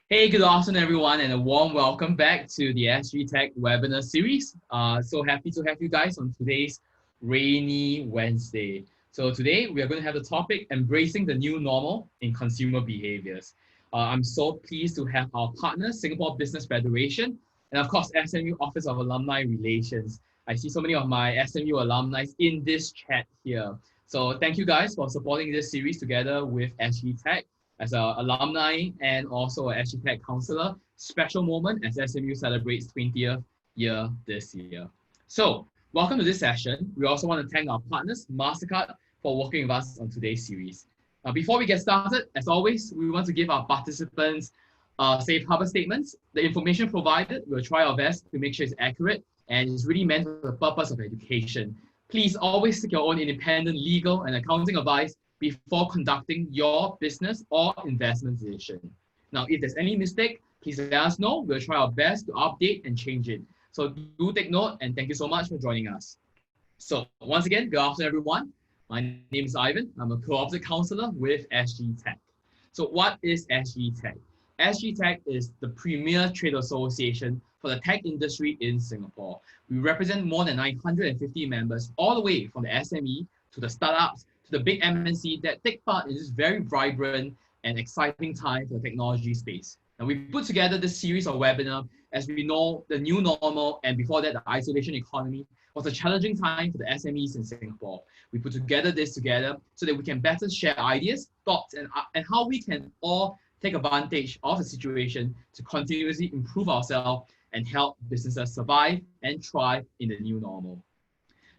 Hey, good afternoon, everyone, and a warm welcome back to the SGTech webinar series. So happy to have you guys on today's rainy Wednesday. So today we are going to have the topic embracing the new normal in consumer behaviors. I'm so pleased to have our partners, Singapore Business Federation, and of course, SMU Office of Alumni Relations. I see so many of my SMU alumni in this chat here. So thank you guys for supporting this series together with SGTech as an alumni and also an SGTech counselor. Special moment as SMU celebrates 20th year this year. So welcome to this session. We also want to thank our partners, Mastercard, for working with us on today's series. Before we get started, as always, we want to give our participants safe harbor statements. The information provided, we'll try our best to make sure it's accurate and it's really meant for the purpose of education. Please always seek your own independent legal and accounting advice before conducting your business or investment decision. Now, if there's any mistake, please let us know. We'll try our best to update and change it. So do take note, and thank you so much for joining us. So once again, good afternoon, everyone. My name is Ivan. I'm a cooperative counselor with SGTech. So what is SGTech? SGTech is the premier trade association for the tech industry in Singapore. We represent more than 950 members, all the way from the SME to the startups to the big MNC that take part in this very vibrant and exciting time for the technology space. Now, we put together this series of webinars as we know the new normal and before that, the isolation economy was a challenging time for the SMEs in Singapore. We put this together so that we can better share ideas, thoughts, and how we can all take advantage of the situation to continuously improve ourselves and help businesses survive and thrive in the new normal.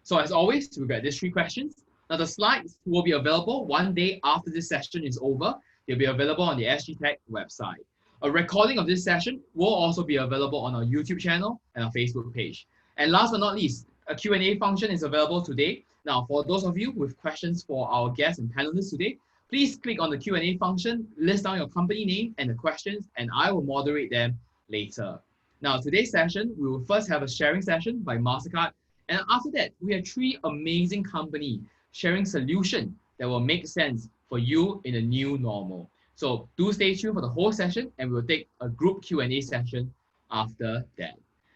So as always, we've got these 3 questions. Now the slides will be available one day after this session is over. They'll be available on the SGTech website. A recording of this session will also be available on our YouTube channel and our Facebook page. And last but not least, a Q&A function is available today. Now, for those of you with questions for our guests and panelists today, please click on the Q&A function, list down your company name and the questions, and I will moderate them later. Now, today's session, we will first have a sharing session by Mastercard. And after that, we have 3 amazing companies sharing solutions that will make sense for you in a new normal. So do stay tuned for the whole session and we'll take a group Q&A session after that.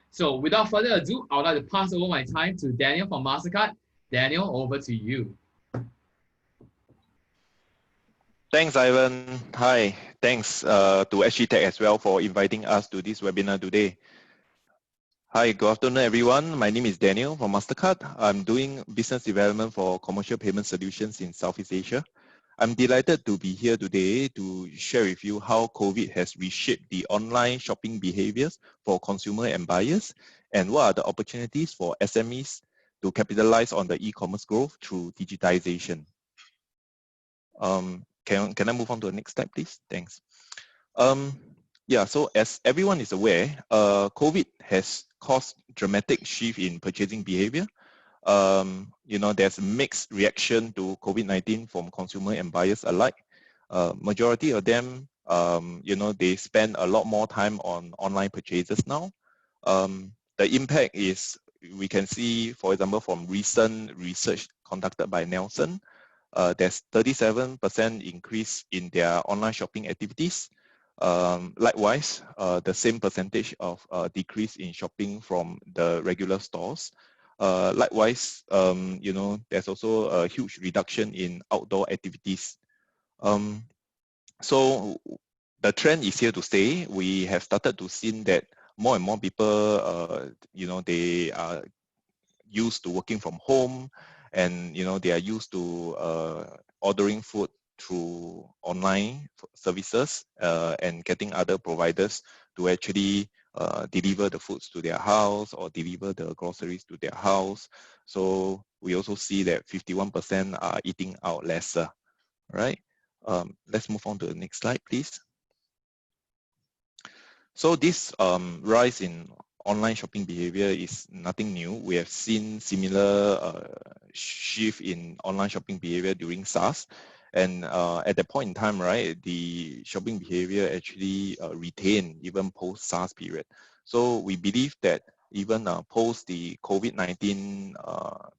So without further ado, I would like to pass over my time to Daniel from Mastercard. Daniel, over to you. Thanks, Ivan. Hi, thanks to SGTech as well for inviting us to this webinar today. Hi, good afternoon, everyone. My name is Daniel from Mastercard. I'm doing business development for commercial payment solutions in Southeast Asia. I'm delighted to be here today to share with you how COVID has reshaped the online shopping behaviors for consumer and buyers, and what are the opportunities for SMEs to capitalize on the e-commerce growth through digitization. Can I move on to the next slide, please? Thanks. Yeah, so as everyone is aware, COVID has caused dramatic shift in purchasing behavior. There's a mixed reaction to COVID-19 from consumer and buyers alike. Majority of them, they spend a lot more time on online purchases now. The impact is, we can see, for example, from recent research conducted by Nelson, there's 37% increase in their online shopping activities. Likewise, the same percentage of decrease in shopping from the regular stores. Likewise, there's also a huge reduction in outdoor activities. So the trend is here to stay. We have started to see that more and more people, they are used to working from home, and they are used to ordering food through online services and getting other providers to actually deliver the foods to their house or deliver the groceries to their house. So we also see that 51% are eating out lesser, right? Let's move on to the next slide, please. So this rise in online shopping behavior is nothing new. We have seen similar shift in online shopping behavior during SARS. And at that point in time, right, the shopping behavior actually retained even post-SARS period. So we believe that even post the COVID-19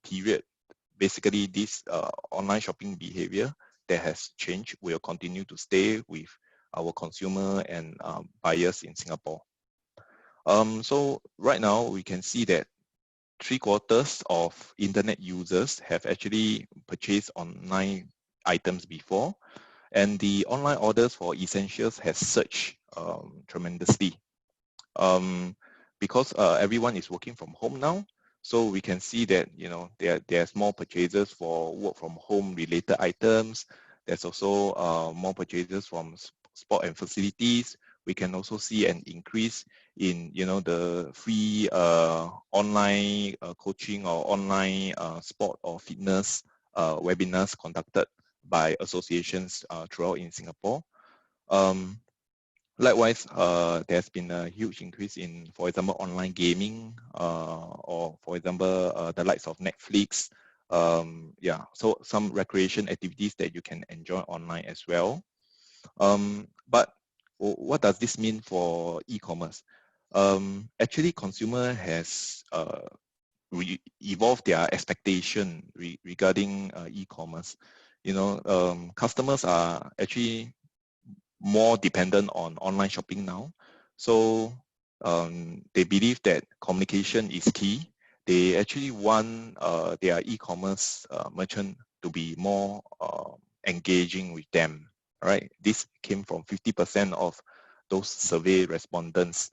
period, basically this online shopping behavior that has changed will continue to stay with our consumer and buyers in Singapore. So right now we can see that 3/4 of internet users have actually purchased online items before, and the online orders for essentials has surged tremendously. Because everyone is working from home now, so we can see that there's more purchases for work from home related items. There's also more purchases from sport and facilities. We can also see an increase in the free online coaching or online sport or fitness webinars conducted by associations throughout in Singapore. Likewise, there's been a huge increase in, for example, online gaming, or for example, the likes of Netflix. Yeah, so some recreation activities that you can enjoy online as well. But what does this mean for e-commerce? Actually, consumer has evolved their expectation regarding e-commerce. Customers are actually more dependent on online shopping now. So they believe that communication is key. They actually want their e-commerce merchant to be more engaging with them. Right? This came from 50% of those survey respondents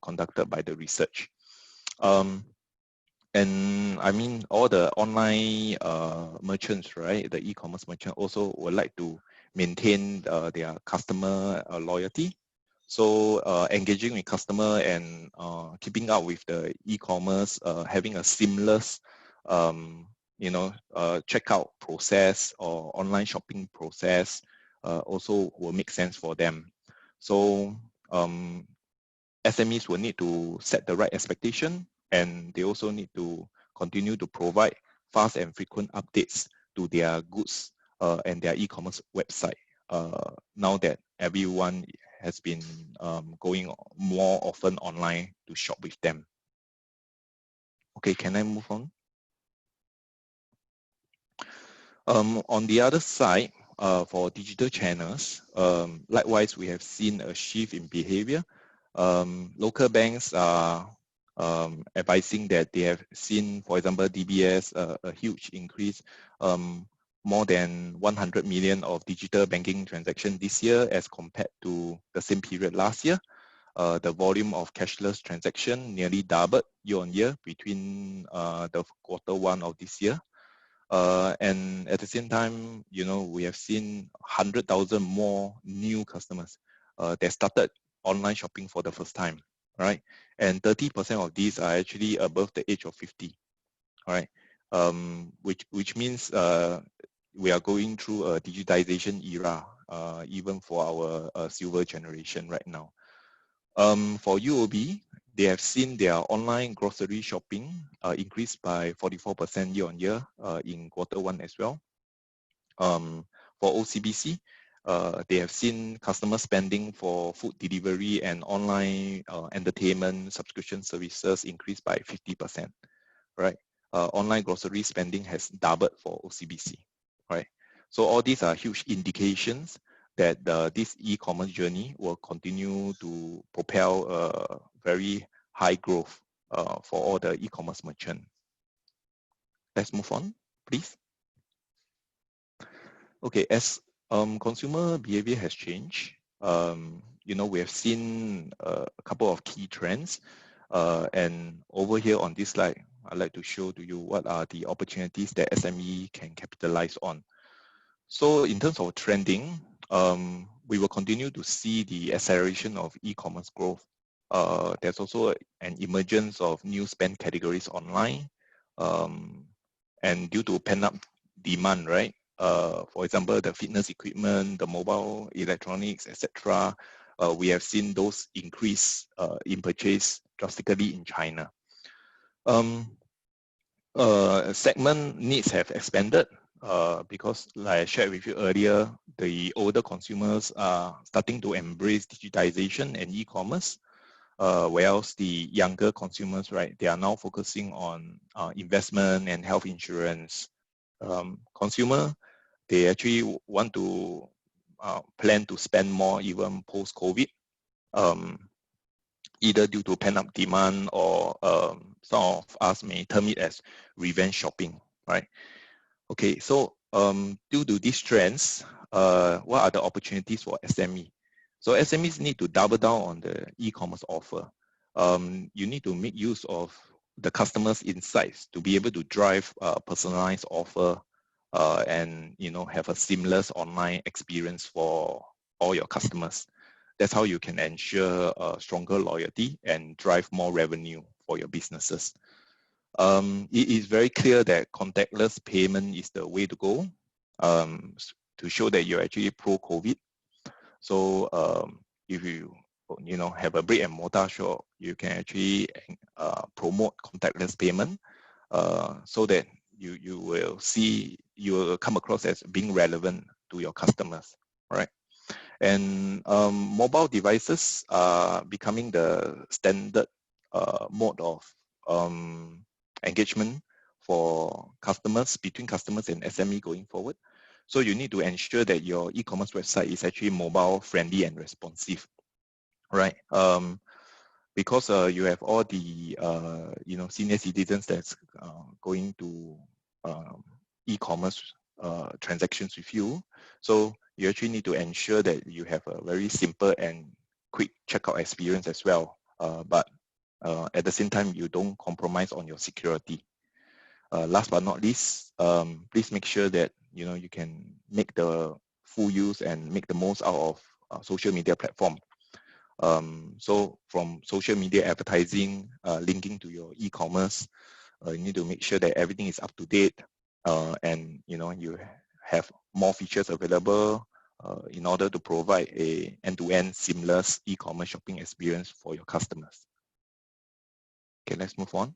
conducted by the research. And I mean, all the online merchants, right? The e-commerce merchant also would like to maintain their customer loyalty. So engaging with customer and keeping up with the e-commerce, having a seamless, checkout process or online shopping process also will make sense for them. So SMEs will need to set the right expectation, and they also need to continue to provide fast and frequent updates to their goods and their e-commerce website now that everyone has been going more often online to shop with them. Okay, can I move on? On the other side, for digital channels, likewise, we have seen a shift in behavior. Local banks are advising that they have seen, for example, DBS, a huge increase, more than 100 million of digital banking transactions this year as compared to the same period last year. The volume of cashless transaction nearly doubled year on year between the Q1 of this year. And at the same time, we have seen 100,000 more new customers that started online shopping for the first time, right? And 30% of these are actually above the age of 50, all right? Which means we are going through a digitization era, even for our silver generation right now. For UOB, they have seen their online grocery shopping increase by 44% year on year in Q1 as well. For OCBC, they have seen customer spending for food delivery and online entertainment subscription services increase by 50%, right? Online grocery spending has doubled for OCBC, right? So all these are huge indications that this e-commerce journey will continue to propel very high growth for all the e-commerce merchant. Let's move on, please. Okay, as consumer behavior has changed, we have seen a couple of key trends. And over here on this slide, I'd like to show to you what are the opportunities that SME can capitalize on. So in terms of trending, we will continue to see the acceleration of e-commerce growth. There's also an emergence of new spend categories online. And due to pent-up demand, right? For example, the fitness equipment, the mobile electronics, etc. We have seen those increase in purchase drastically in China. Segment needs have expanded because, like I shared with you earlier, the older consumers are starting to embrace digitization and e-commerce, whereas the younger consumers, right, they are now focusing on investment and health insurance. Consumer, they actually want to plan to spend more even post-COVID, either due to pent-up demand or some of us may term it as revenge shopping, right? Okay, so due to these trends, what are the opportunities for SME? So SMEs need to double down on the e-commerce offer. You need to make use of the customer's insights to be able to drive a personalized offer and have a seamless online experience for all your customers. That's how you can ensure stronger loyalty and drive more revenue for your businesses. It is very clear that contactless payment is the way to go to show that you're actually pro-COVID. So if you have a brick and mortar shop, you can actually promote contactless payment so that you will come across as being relevant to your customers, right? And mobile devices are becoming the standard mode of engagement for customers, between customers and SME going forward. So you need to ensure that your e-commerce website is actually mobile friendly and responsive, right? Because you have all the senior citizens that's going to e-commerce transactions with you. So you actually need to ensure that you have a very simple and quick checkout experience as well. But at the same time, you don't compromise on your security. Last but not least, please make sure that you can make the full use and make the most out of social media platform. So from social media advertising, linking to your e-commerce, you need to make sure that everything is up to date and you have more features available in order to provide a end-to-end seamless e-commerce shopping experience for your customers. Okay, let's move on.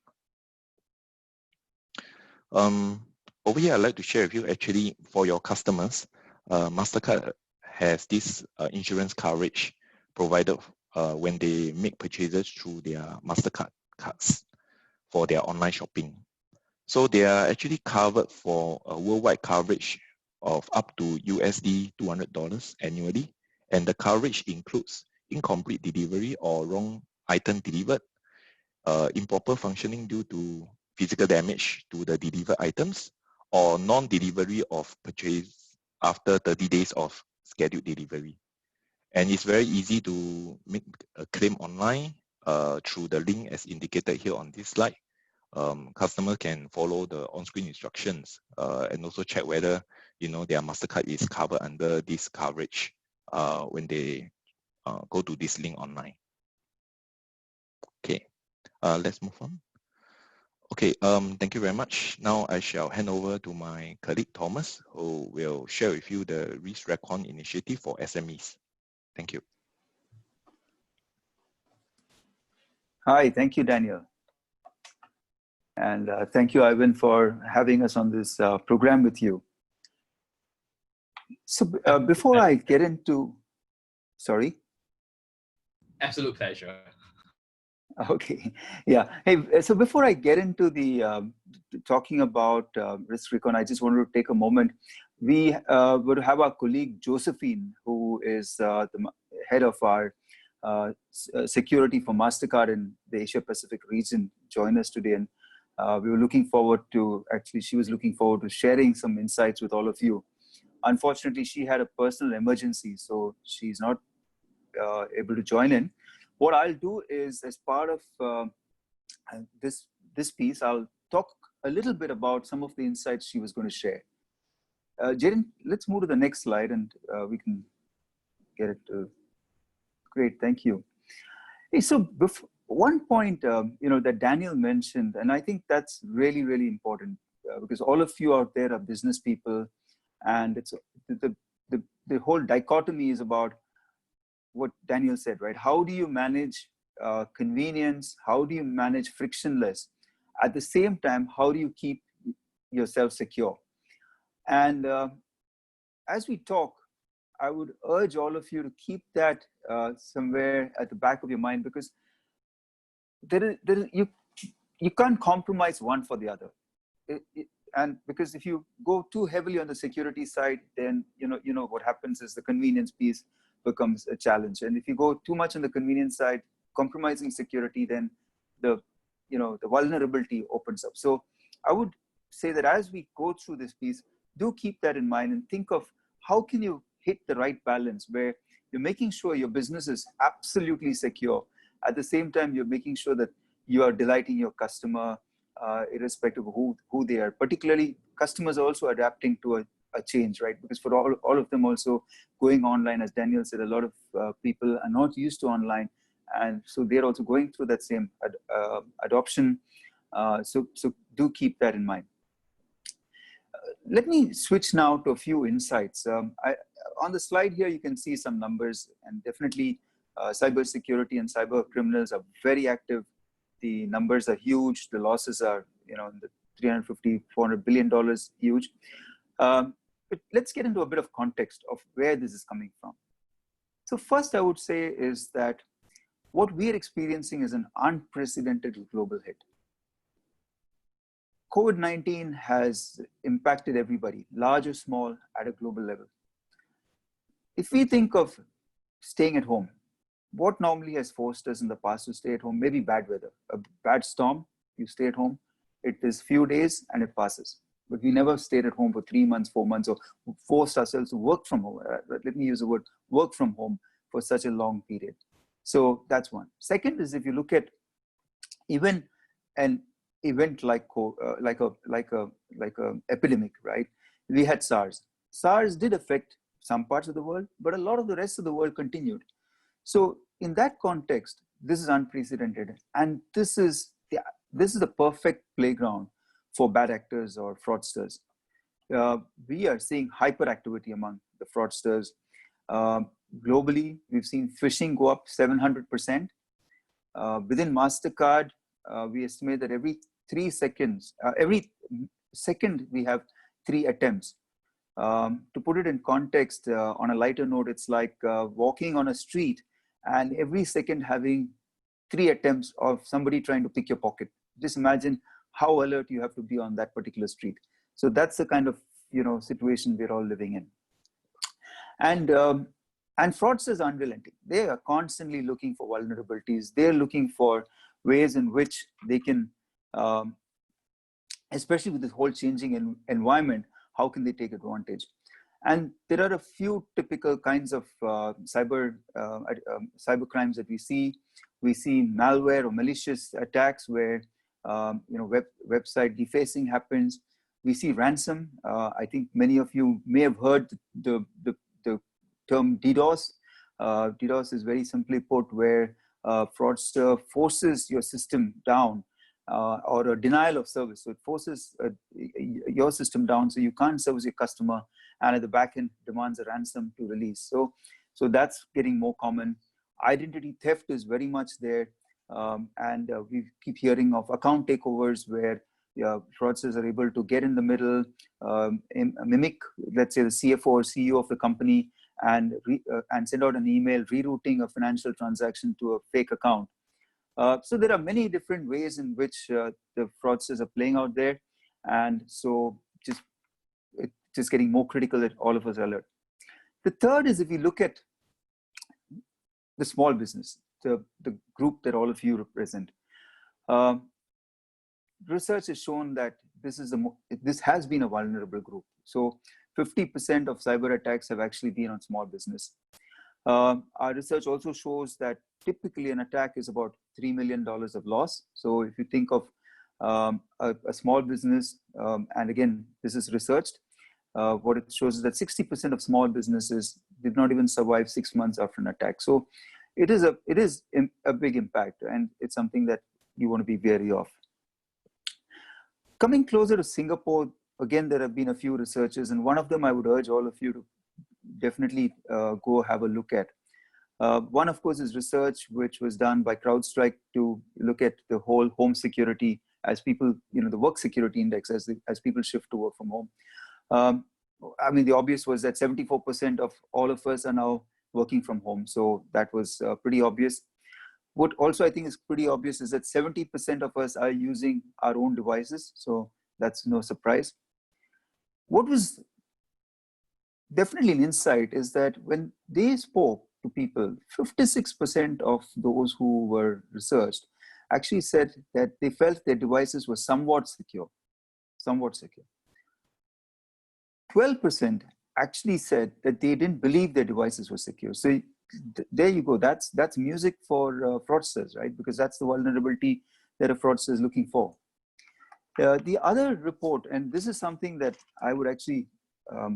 Over here, I'd like to share with you actually for your customers, Mastercard has this insurance coverage provided when they make purchases through their Mastercard cards for their online shopping. So they are actually covered for a worldwide coverage of up to USD $200 annually, and the coverage includes incomplete delivery or wrong item delivered, improper functioning due to physical damage to the delivered items, or non-delivery of purchase after 30 days of scheduled delivery. And it's very easy to make a claim online through the link as indicated here on this slide. Customer can follow the on-screen instructions and also check whether their Mastercard is covered under this coverage when they go to this link online. Okay, let's move on. Okay, thank you very much. Now I shall hand over to my colleague Thomas, who will share with you the Risk Recon initiative for SMEs. Thank you. Hi, thank you, Daniel. And thank you, Ivan, for having us on this program with you. So before I get into, sorry? Absolute pleasure. Okay, yeah. Hey, so before I get into the talking about Risk Recon, I just wanted to take a moment. We would have our colleague Josephine, who is the head of our security for Mastercard in the Asia Pacific region, join us today. And we were looking forward to, actually, she was looking forward to sharing some insights with all of you. Unfortunately, she had a personal emergency, so she's not able to join in. What I'll do is, as part of this piece, I'll talk a little bit about some of the insights she was going to share. Jaden, let's move to the next slide and we can get it to, great, thank you. Hey, so one point that Daniel mentioned, and I think that's really, really important because all of you out there are business people, and it's the whole dichotomy is about what Daniel said, right? How do you manage convenience? How do you manage frictionless? At the same time, how do you keep yourself secure? And as we talk, I would urge all of you to keep that somewhere at the back of your mind, because you can't compromise one for the other. and because if you go too heavily on the security side, then you know what happens is the convenience piece becomes a challenge. And if you go too much on the convenience side, compromising security, then the vulnerability opens up. So I would say that as we go through this piece, do keep that in mind and think of how can you hit the right balance where you're making sure your business is absolutely secure. At the same time, you're making sure that you are delighting your customer, irrespective of who they are. Particularly, customers are also adapting to a change, right? Because for all of them also going online, as Daniel said, a lot of people are not used to online. And so they're also going through that same adoption. So do keep that in mind. Let me switch now to a few insights. On the slide here, you can see some numbers, and definitely cybersecurity and cyber criminals are very active. The numbers are huge. The losses are, in the $350, $400 billion huge. But let's get into a bit of context of where this is coming from. So first, I would say is that what we are experiencing is an unprecedented global hit. COVID-19 has impacted everybody, large or small, at a global level. If we think of staying at home, what normally has forced us in the past to stay at home? Maybe bad weather, a bad storm, you stay at home. It is few days and it passes. But we never stayed at home for 3 months, 4 months, or forced ourselves to work from home. Let me use the word work from home for such a long period. So that's one. Second is if you look at even an event like a epidemic, right? We had SARS. SARS did affect some parts of the world, but a lot of the rest of the world continued. So in that context, this is unprecedented, and this is the perfect playground for bad actors or fraudsters. We are seeing hyperactivity among the fraudsters. Globally, we've seen phishing go up 700%. Within Mastercard, we estimate that every second we have 3 attempts. To put it in context, on a lighter note, it's like walking on a street and every second having 3 attempts of somebody trying to pick your pocket. Just imagine how alert you have to be on that particular street. So that's the kind of situation we're all living in. And fraudsters are unrelenting. They are constantly looking for vulnerabilities. They're looking for ways in which they can, especially with this whole changing environment, how can they take advantage? And there are a few typical kinds of cyber crimes that we see. We see malware or malicious attacks where website defacing happens. We see ransom. I think many of you may have heard the term DDoS. DDoS is very simply put where fraudster forces your system down, or a denial of service. So it forces your system down so you can't service your customer, and at the back end demands a ransom to release. So that's getting more common. Identity theft is very much there. And we keep hearing of account takeovers where fraudsters are able to get in the middle, mimic, let's say, the CFO or CEO of the company, and send out an email rerouting a financial transaction to a fake account. So there are many different ways in which the fraudsters are playing out there. And so it's just getting more critical that all of us are alert. The third is if you look at the small business, the group that all of you represent. Research has shown that this has been a vulnerable group. So 50% of cyber attacks have actually been on small business. Our research also shows that typically an attack is about $3 million of loss. So if you think of a small business, and again, this is researched, what it shows is that 60% of small businesses did not even survive 6 months after an attack. So it is a big impact, and it's something that you want to be wary of. Coming closer to Singapore, again, there have been a few researchers, and one of them I would urge all of you to definitely go have a look at. One, of course, is research which was done by CrowdStrike to look at the whole home security as people, the work security index as people shift to work from home. I mean, the obvious was that 74% of all of us are now working from home. So that was pretty obvious. What also I think is pretty obvious is that 70% of us are using our own devices. So that's no surprise. what was definitely an insight is that when they spoke to people, 56% of those who were researched actually said that they felt their devices were somewhat secure, 12% actually said that they didn't believe their devices were secure. So there you go. That's music for fraudsters, right? Because that's the vulnerability that a fraudster is looking for. The other report, and this is something that I would actually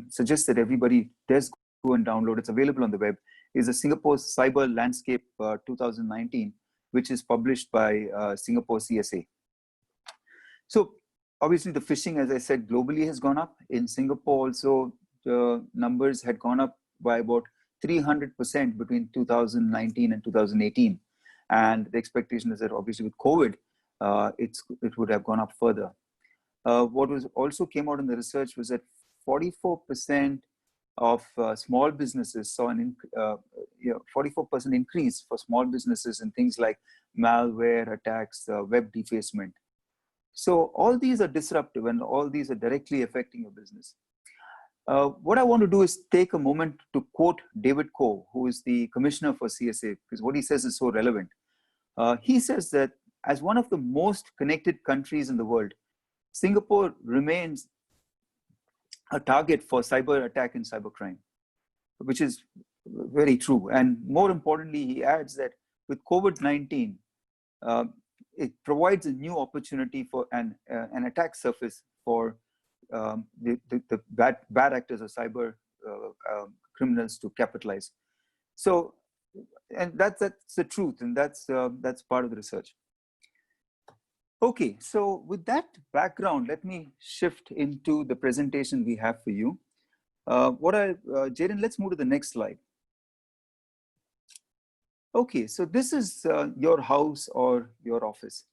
suggest that everybody does go and download. It's available on the web. Is a Singapore Cyber Landscape 2019, which is published by Singapore CSA. So obviously the phishing, as I said, globally has gone up. In Singapore also, the numbers had gone up by about 300% between 2019 and 2018. And the expectation is that obviously with COVID, it would have gone up further. What was also came out in the research was that 44% of small businesses saw an 44% increase for small businesses in things like malware attacks, web defacement. So all these are disruptive and all these are directly affecting your business. What I want to do is take a moment to quote David Coe, who is the commissioner for CSA, because what he says is so relevant. He says that as one of the most connected countries in the world, Singapore remains a target for cyber attack and cybercrime, which is very true. And more importantly, he adds that with COVID-19, it provides a new opportunity for an attack surface for the bad actors or cyber criminals to capitalize. So, and that's the truth, and that's part of the research. Okay, so with that background, let me shift into the presentation we have for you. Jaden, let's move to the next slide. Okay, so this is your house or your office.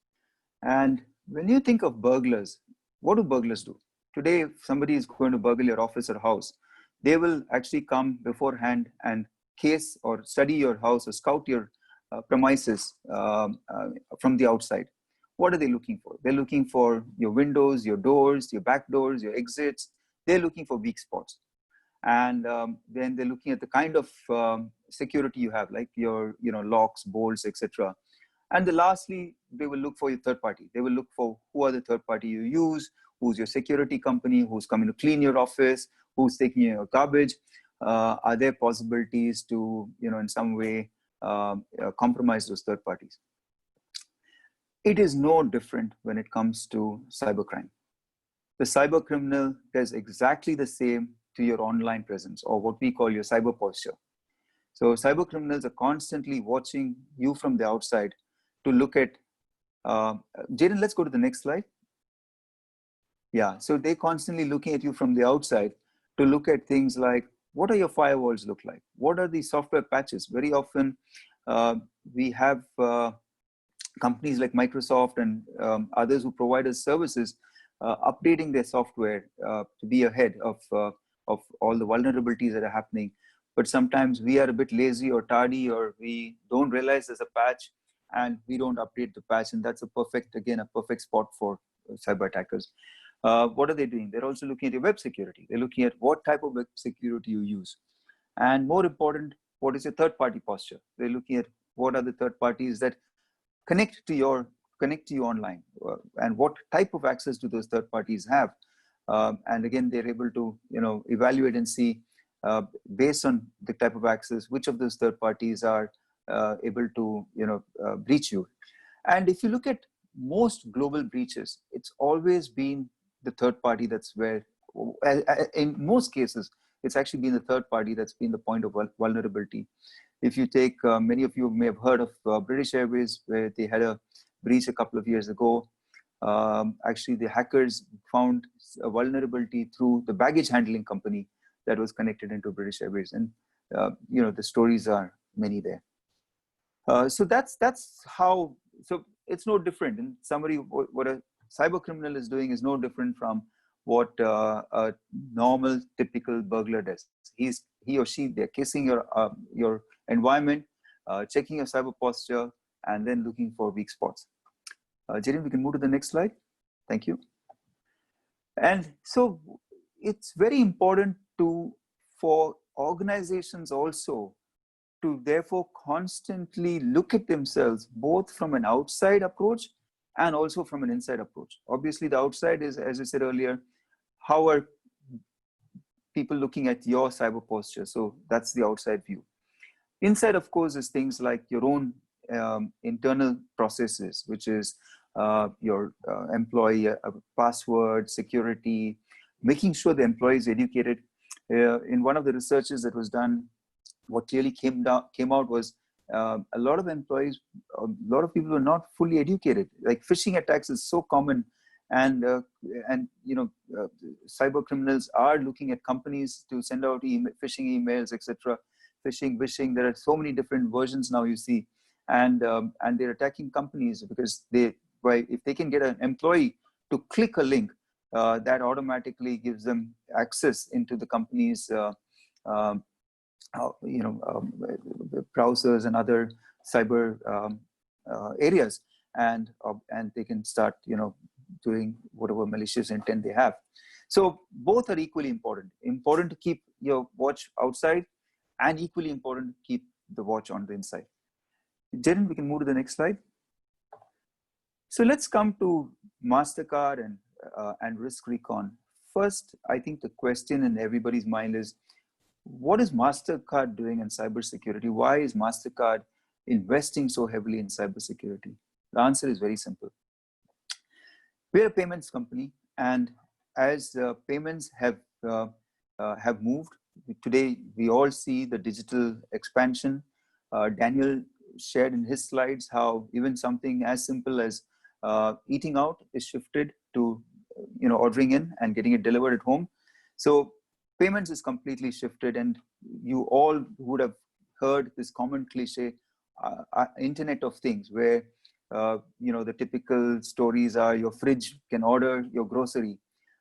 And when you think of burglars, what do burglars do? Today, if somebody is going to burgle your office or house, they will actually come beforehand and case or study your house or scout your premises from the outside. What are they looking for? They're looking for your windows, your doors, your back doors, your exits. They're looking for weak spots. And then they're looking at the kind of security you have, like your locks, bolts, etc. And lastly, they will look for your third party. They will look for who are the third party you use, who's your security company, who's coming to clean your office, who's taking your garbage. Are there possibilities to, in some way compromise those third parties? It is no different when it comes to cybercrime. The cyber criminal does exactly the same to your online presence, or what we call your cyber posture. So cyber criminals are constantly watching you from the outside to look at, Jaden, let's go to the next slide. Yeah, so they're constantly looking at you from the outside to look at things like, what are your firewalls look like? What are the software patches? Very often we have companies like Microsoft and others who provide us services updating their software to be ahead of all the vulnerabilities that are happening. But sometimes we are a bit lazy or tardy, or we don't realize there's a patch and we don't update the patch. And that's a perfect spot for cyber attackers. What are they doing? They're also looking at your web security. They're looking at what type of web security you use. And more important, what is your third party posture? They're looking at what are the third parties that connect to you online, and what type of access do those third parties have. And again, they're able to evaluate and see based on the type of access, which of those third parties are able to breach you. And if you look at most global breaches, it's always been the third party that's where, in most cases, it's actually been the third party that's been the point of vulnerability. If you take, many of you may have heard of British Airways, where they had a breach a couple of years ago. Actually, the hackers found a vulnerability through the baggage handling company that was connected into British Airways. And, the stories are many there. So that's how, so it's no different. In summary, what a cyber criminal is doing is no different from what a normal, typical burglar does. He or she, they're casing your environment, checking your cyber posture, and then looking for weak spots. Jaden, we can move to the next slide. Thank you. And so it's very important for organizations also to therefore constantly look at themselves, both from an outside approach and also from an inside approach. Obviously, the outside is, as I said earlier, how are people looking at your cyber posture? So that's the outside view. Inside, of course, is things like your own internal processes, which is your employee password, security, making sure the employee is educated. In one of the researches that was done, what clearly came out was a lot of employees, a lot of people were not fully educated. Like phishing attacks is so common, and cyber criminals are looking at companies to send out phishing emails, etc. Phishing, wishing. There are so many different versions now, you see, and they're attacking companies because if they can get an employee to click a link, that automatically gives them access into the company's browsers and other cyber areas, and they can start doing whatever malicious intent they have. So both are equally important. Important to keep your watch outside, and equally important to keep the watch on the inside. Jaren, we can move to the next slide. So let's come to Mastercard and risk recon. First, I think the question in everybody's mind is, what is Mastercard doing in cybersecurity? Why is Mastercard investing so heavily in cybersecurity? The answer is very simple. We're a payments company, and as payments have moved, today we all see the digital expansion. Daniel shared in his slides how even something as simple as eating out is shifted to ordering in and getting it delivered at home. So payments is completely shifted, and you all would have heard this common cliche, Internet of Things, where the typical stories are your fridge can order your grocery.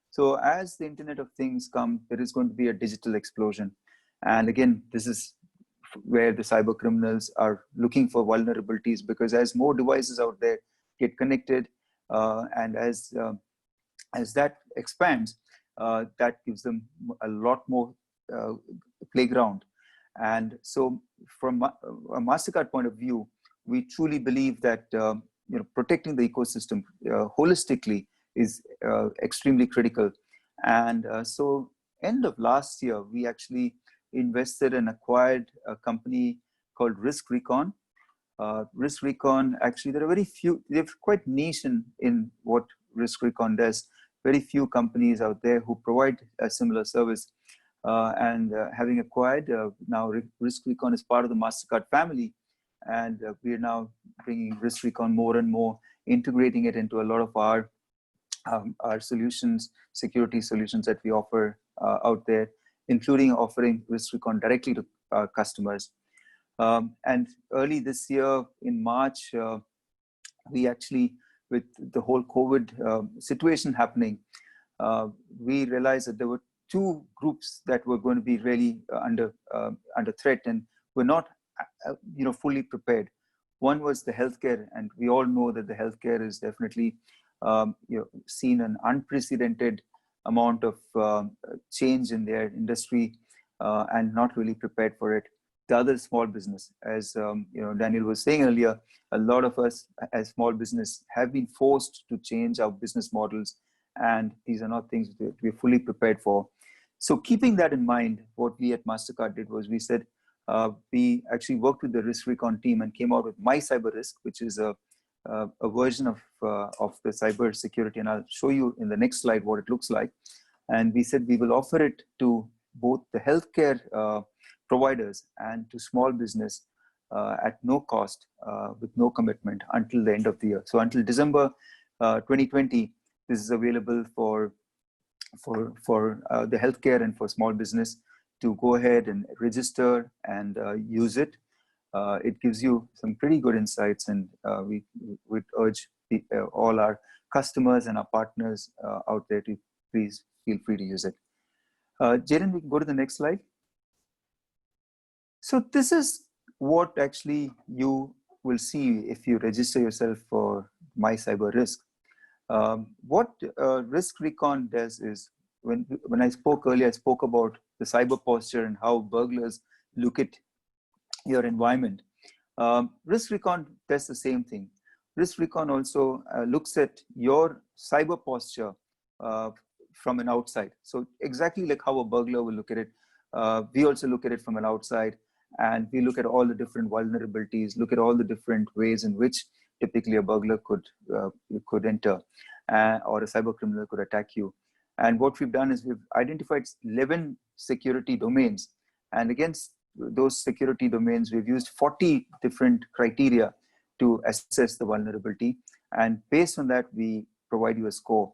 So as the Internet of Things come, there is going to be a digital explosion. And again, this is where the cyber criminals are looking for vulnerabilities, because as more devices out there get connected, and as that expands, that gives them a lot more playground. And so from a Mastercard point of view, we truly believe that protecting the ecosystem holistically is extremely critical. And so end of last year, we actually invested and acquired a company called Risk Recon. Risk Recon, actually, there are very few, they're quite niche in what Risk Recon does. Very few companies out there who provide a similar service. Having acquired, now Risk Recon is part of the Mastercard family. And we are now bringing Risk Recon more and more, integrating it into a lot of our solutions, security solutions that we offer out there, including offering Risk Recon directly to our customers. And early this year, in March, we actually, with the whole COVID situation happening, we realized that there were two groups that were going to be really under threat, and were not fully prepared. One was the healthcare, and we all know that the healthcare is definitely seen an unprecedented amount of change in their industry, and not really prepared for it. The other, small business, as Daniel was saying earlier, a lot of us as small business have been forced to change our business models, and these are not things that we're fully prepared for. So keeping that in mind, what we at Mastercard did was we said, we actually worked with the Risk Recon team and came out with My Cyber Risk, which is a version of the cyber security, and I'll show you in the next slide what it looks like. And we said we will offer it to both the healthcare providers and to small business at no cost, with no commitment until the end of the year. So until December 2020, this is available for the healthcare and for small business to go ahead and register and use it. It gives you some pretty good insights, and we would urge all our customers and our partners out there to please feel free to use it. Jaren, we can go to the next slide. So this is what actually you will see if you register yourself for My Cyber Risk. What Risk Recon does is when I spoke earlier, I spoke about the cyber posture and how burglars look at your environment. Risk Recon does the same thing. Risk Recon also looks at your cyber posture from an outside. So exactly like how a burglar will look at it, we also look at it from an outside, and we look at all the different vulnerabilities, look at all the different ways in which typically a burglar could enter, or a cyber criminal could attack you. And what we've done is we've identified 11 security domains, and against those security domains, we've used 40 different criteria to assess the vulnerability. And based on that, we provide you a score.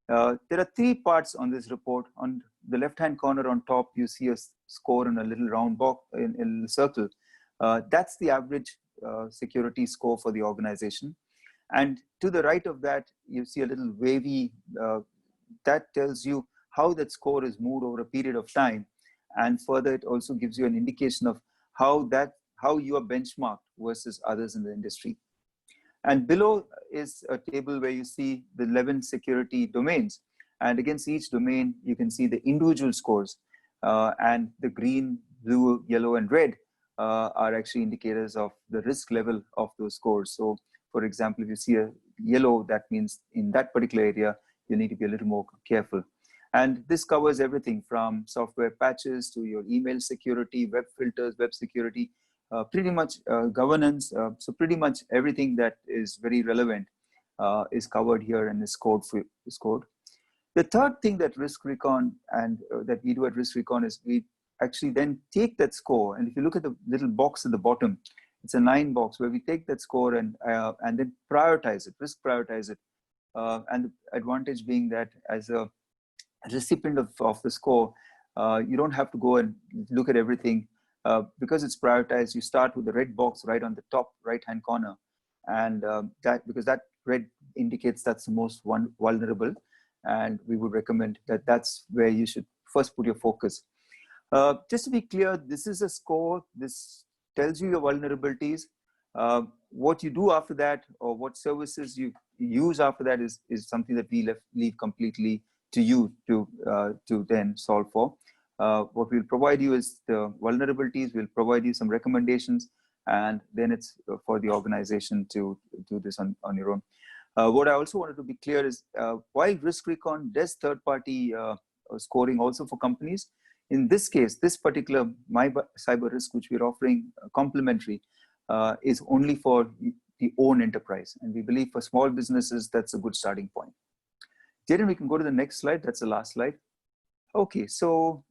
There are 3 parts on this report. On the left-hand corner on top, you see a score in a little round box in a circle. That's the average security score for the organization. And to the right of that, you see a little wavy, that tells you how that score is moved over a period of time. And further, it also gives you an indication of how you are benchmarked versus others in the industry. And below is a table where you see the 11 security domains. And against each domain, you can see the individual scores. And the green, blue, yellow, and red are actually indicators of the risk level of those scores. So, for example, if you see a yellow, that means in that particular area, you need to be a little more careful. And this covers everything from software patches to your email security, web filters, web security, pretty much governance. So pretty much everything that is very relevant is covered here and is scored. The third thing that Risk Recon and that we do at Risk Recon is we actually then take that score. And if you look at the little box at the bottom, it's a 9 box where we take that score and then prioritize it, risk prioritize it. And the advantage being that as a recipient of the score, you don't have to go and look at everything. Because it's prioritized, you start with the red box right on the top right-hand corner. And because that red indicates that's the most vulnerable. And we would recommend that that's where you should first put your focus. Just to be clear, this is a score. This tells you your vulnerabilities. What you do after that, or what services you use after that is something that we leave completely to you to then solve for. What we'll provide you is the vulnerabilities. We'll provide you some recommendations, and then it's for the organization to do this on your own. What I also wanted to be clear is while Risk Recon does third-party scoring also for companies, in this case, this particular My Cyber Risk, which we're offering complimentary, is only for the own enterprise. And we believe for small businesses, that's a good starting point. Jaden, we can go to the next slide. That's the last slide. Okay, so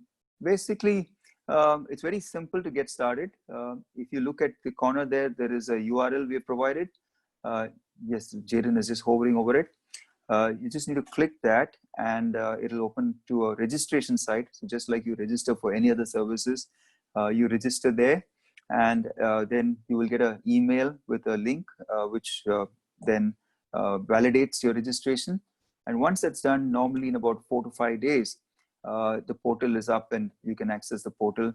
basically, it's very simple to get started. If you look at the corner there, there is a URL we have provided. Yes, Jaden is just hovering over it. You just need to click that, and it'll open to a registration site. So just like you register for any other services, you register there, and then you will get an email with a link, which then validates your registration. And once that's done, normally in about 4 to 5 days, the portal is up and you can access the portal.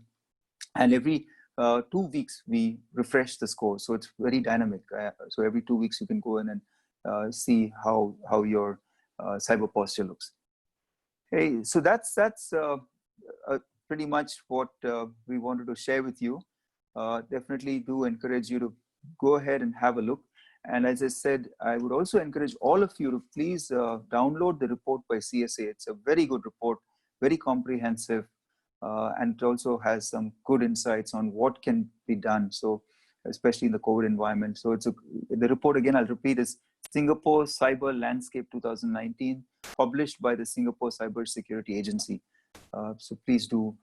And every 2 weeks, we refresh the score. So it's very dynamic. So every 2 weeks, you can go in and see how your cyber posture looks. Hey, so that's pretty much what we wanted to share with you. Definitely do encourage you to go ahead and have a look. And as I said, I would also encourage all of you to please download the report by CSA. It's a very good report, very comprehensive, and it also has some good insights on what can be done. So, especially in the COVID environment. So the report, again, I'll repeat, is Singapore Cyber Landscape 2019, published by the Singapore Cyber Security Agency. So please do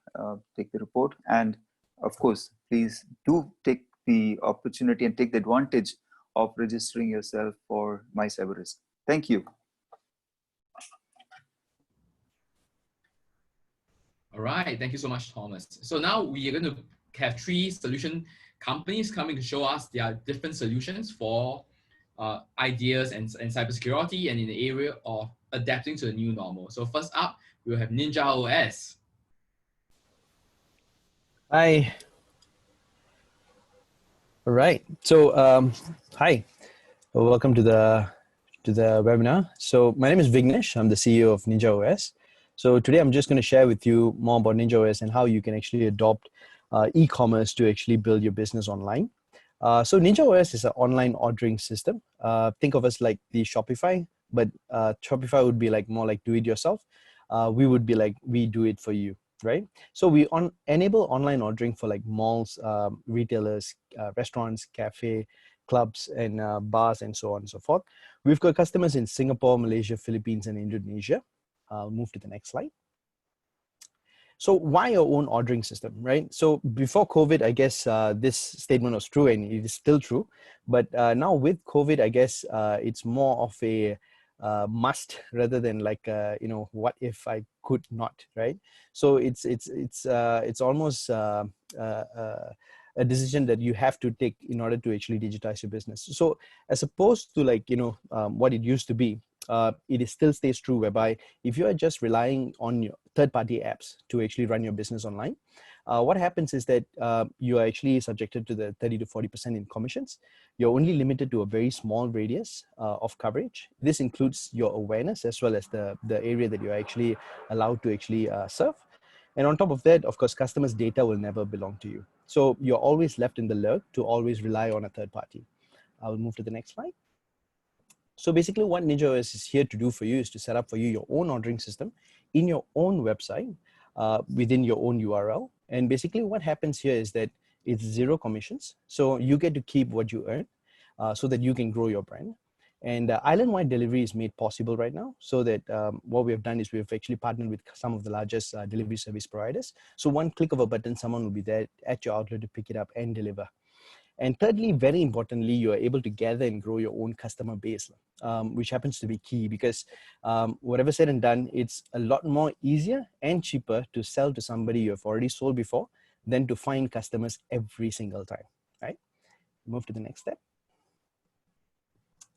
take the report. And of course, please do take the opportunity and take the advantage of registering yourself for My Cyber Risk. Thank you. All right, thank you so much, Thomas. So now we are going to have 3 solution companies coming to show us their different solutions for ideas and cybersecurity and in the area of adapting to the new normal. So first up, we'll have NinjaOS. Hi. All right. So hi, welcome to the webinar. So my name is Vignesh. I'm the CEO of NinjaOS. So today I'm just going to share with you more about NinjaOS and how you can actually adopt e-commerce to actually build your business online. So NinjaOS is an online ordering system. Think of us like the Shopify, but Shopify would be like more like do it yourself. We would be like, we do it for you, right? So we enable online ordering for like malls, retailers, restaurants, cafe, clubs, and bars, and so on and so forth. We've got customers in Singapore, Malaysia, Philippines, and Indonesia. I'll move to the next slide. So why your own ordering system, right? So before COVID, I guess this statement was true and it is still true. But now with COVID, I guess it's more of a must rather than like, what if I could not, right? So it's almost a decision that you have to take in order to actually digitize your business. So as opposed to like, what it used to be, it still stays true, whereby if you are just relying on your third-party apps to actually run your business online, what happens is that you are actually subjected to the 30 to 40% in commissions. You're only limited to a very small radius of coverage. This includes your awareness as well as the area that you're actually allowed to actually serve. And on top of that, of course, customers' data will never belong to you. So you're always left in the lurk to always rely on a third party. I'll move to the next slide. So basically what NinjaOS is here to do for you is to set up for you your own ordering system in your own website within your own URL. And basically what happens here is that it's zero commissions. So you get to keep what you earn so that you can grow your brand. And island-wide delivery is made possible right now, so that what we have done is we've actually partnered with some of the largest delivery service providers. So one click of a button, someone will be there at your outlet to pick it up and deliver. And thirdly, very importantly, you are able to gather and grow your own customer base, which happens to be key because whatever said and done, it's a lot more easier and cheaper to sell to somebody you have already sold before than to find customers every single time, right? Move to the next step.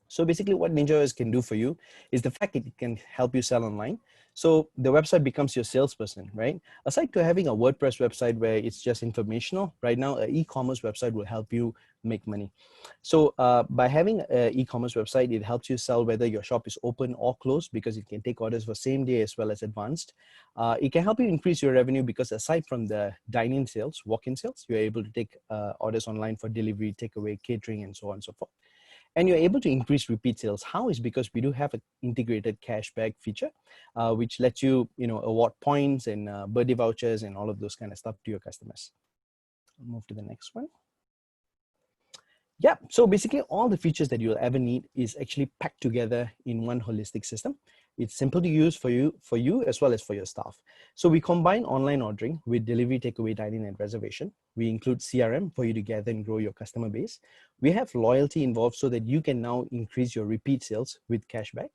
So basically what NinjaOS can do for you is the fact that it can help you sell online. So the website becomes your salesperson, right? Aside to having a WordPress website where it's just informational, right now an e-commerce website will help you make money. So by having an e-commerce website, it helps you sell whether your shop is open or closed because it can take orders for same day as well as advanced. It can help you increase your revenue because aside from the dine-in sales, walk-in sales, you're able to take orders online for delivery, takeaway, catering, and so on and so forth. And you're able to increase repeat sales. How is because we do have an integrated cashback feature, which lets you, award points and birthday vouchers and all of those kind of stuff to your customers. I'll move to the next one. Yeah, so basically all the features that you'll ever need is actually packed together in one holistic system. It's simple to use for you as well as for your staff. So we combine online ordering with delivery, takeaway, dining, and reservation. We include CRM for you to gather and grow your customer base. We have loyalty involved so that you can now increase your repeat sales with cashback.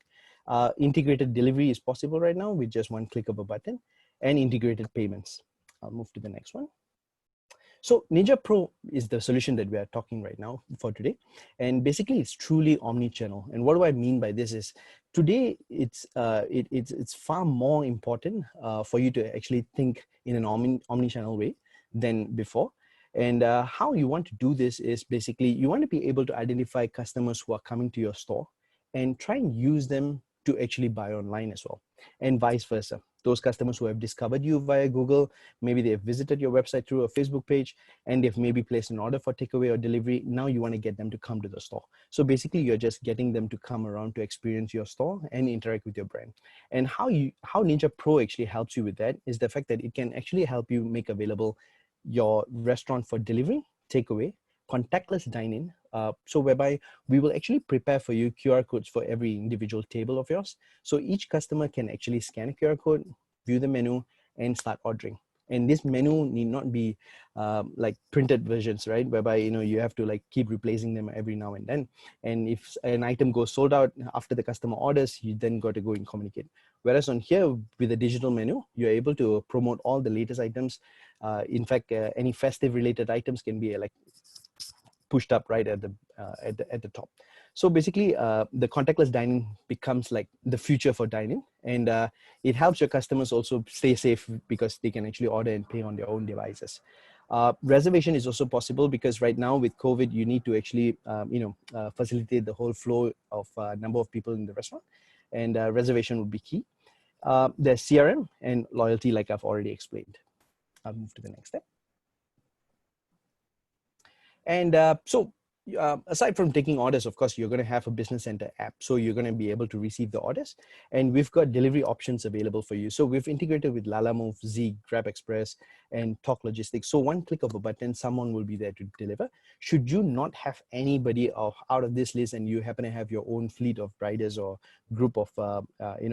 Integrated delivery is possible right now with just one click of a button, and integrated payments. I'll move to the next one. So Ninja Pro is the solution that we are talking right now for today. And basically it's truly omni-channel. And what do I mean by this is today it's far more important for you to actually think in an omni-channel way than before. And how you want to do this is basically you want to be able to identify customers who are coming to your store and try and use them to actually buy online as well, and vice versa. Those customers who have discovered you via Google, maybe they have visited your website through a Facebook page, and they've maybe placed an order for takeaway or delivery. Now you want to get them to come to the store. So basically you're just getting them to come around to experience your store and interact with your brand. And how Ninja Pro actually helps you with that is the fact that it can actually help you make available your restaurant for delivery, takeaway, contactless dine-in, so whereby we will actually prepare for you QR codes for every individual table of yours. So each customer can actually scan a QR code, view the menu, and start ordering. And this menu need not be like printed versions, right? Whereby you have to like keep replacing them every now and then. And if an item goes sold out after the customer orders, you then got to go and communicate. Whereas on here with a digital menu, you're able to promote all the latest items. In fact, any festive related items can be like pushed up right at the top. So basically, the contactless dining becomes like the future for dining, and it helps your customers also stay safe because they can actually order and pay on their own devices. Reservation is also possible because right now with COVID, you need to actually facilitate the whole flow of number of people in the restaurant, and reservation would be key. There's CRM and loyalty, like I've already explained. I'll move to the next step. And aside from taking orders, of course, you're going to have a business center app. So you're going to be able to receive the orders. And we've got delivery options available for you. So we've integrated with Lalamove, Zeek, Grab Express, and Talk Logistics. So one click of a button, someone will be there to deliver. Should you not have anybody out of this list and you happen to have your own fleet of riders or group of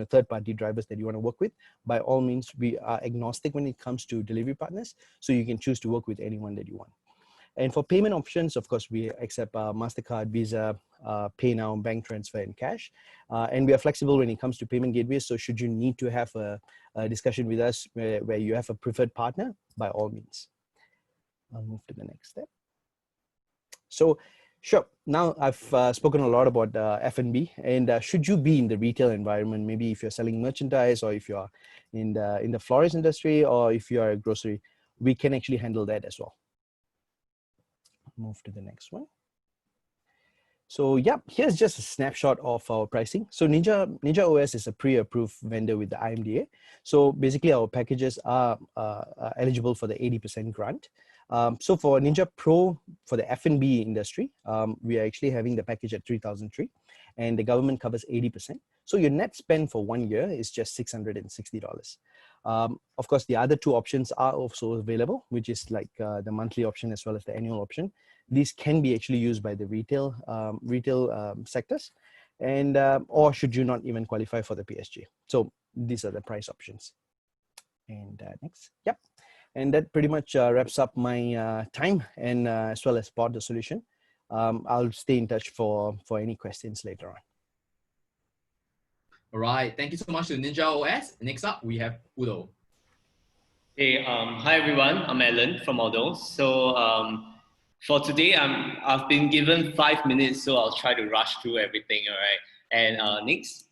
third-party drivers that you want to work with, by all means, we are agnostic when it comes to delivery partners. So you can choose to work with anyone that you want. And for payment options, of course, we accept Mastercard, Visa, Pay Now, bank transfer, and cash. And we are flexible when it comes to payment gateways. So should you need to have a discussion with us where you have a preferred partner, by all means. I'll move to the next step. So sure, now I've spoken a lot about F&B, and should you be in the retail environment, maybe if you're selling merchandise or if you're in the florist industry or if you're a grocery, we can actually handle that as well. Move to the next one. So yeah, here's just a snapshot of our pricing. So NinjaOS is a pre-approved vendor with the IMDA. So basically our packages are eligible for the 80% grant. So for Ninja Pro, for the F&B industry, we are actually having the package at 3,003 and the government covers 80%. So your net spend for 1 year is just $660. Of course, the other two options are also available, which is like the monthly option as well as the annual option. These can be actually used by the retail sectors, and or should you not even qualify for the PSG. So these are the price options. And next, yep. And that pretty much wraps up my time and as well as Spot the Solution. I'll stay in touch for any questions later on. All right, thank you so much to NinjaOS. Next up, we have Udo. Hey, hi everyone, I'm Alan from Oddle. So for today, I've been given 5 minutes, so I'll try to rush through everything, all right? And next.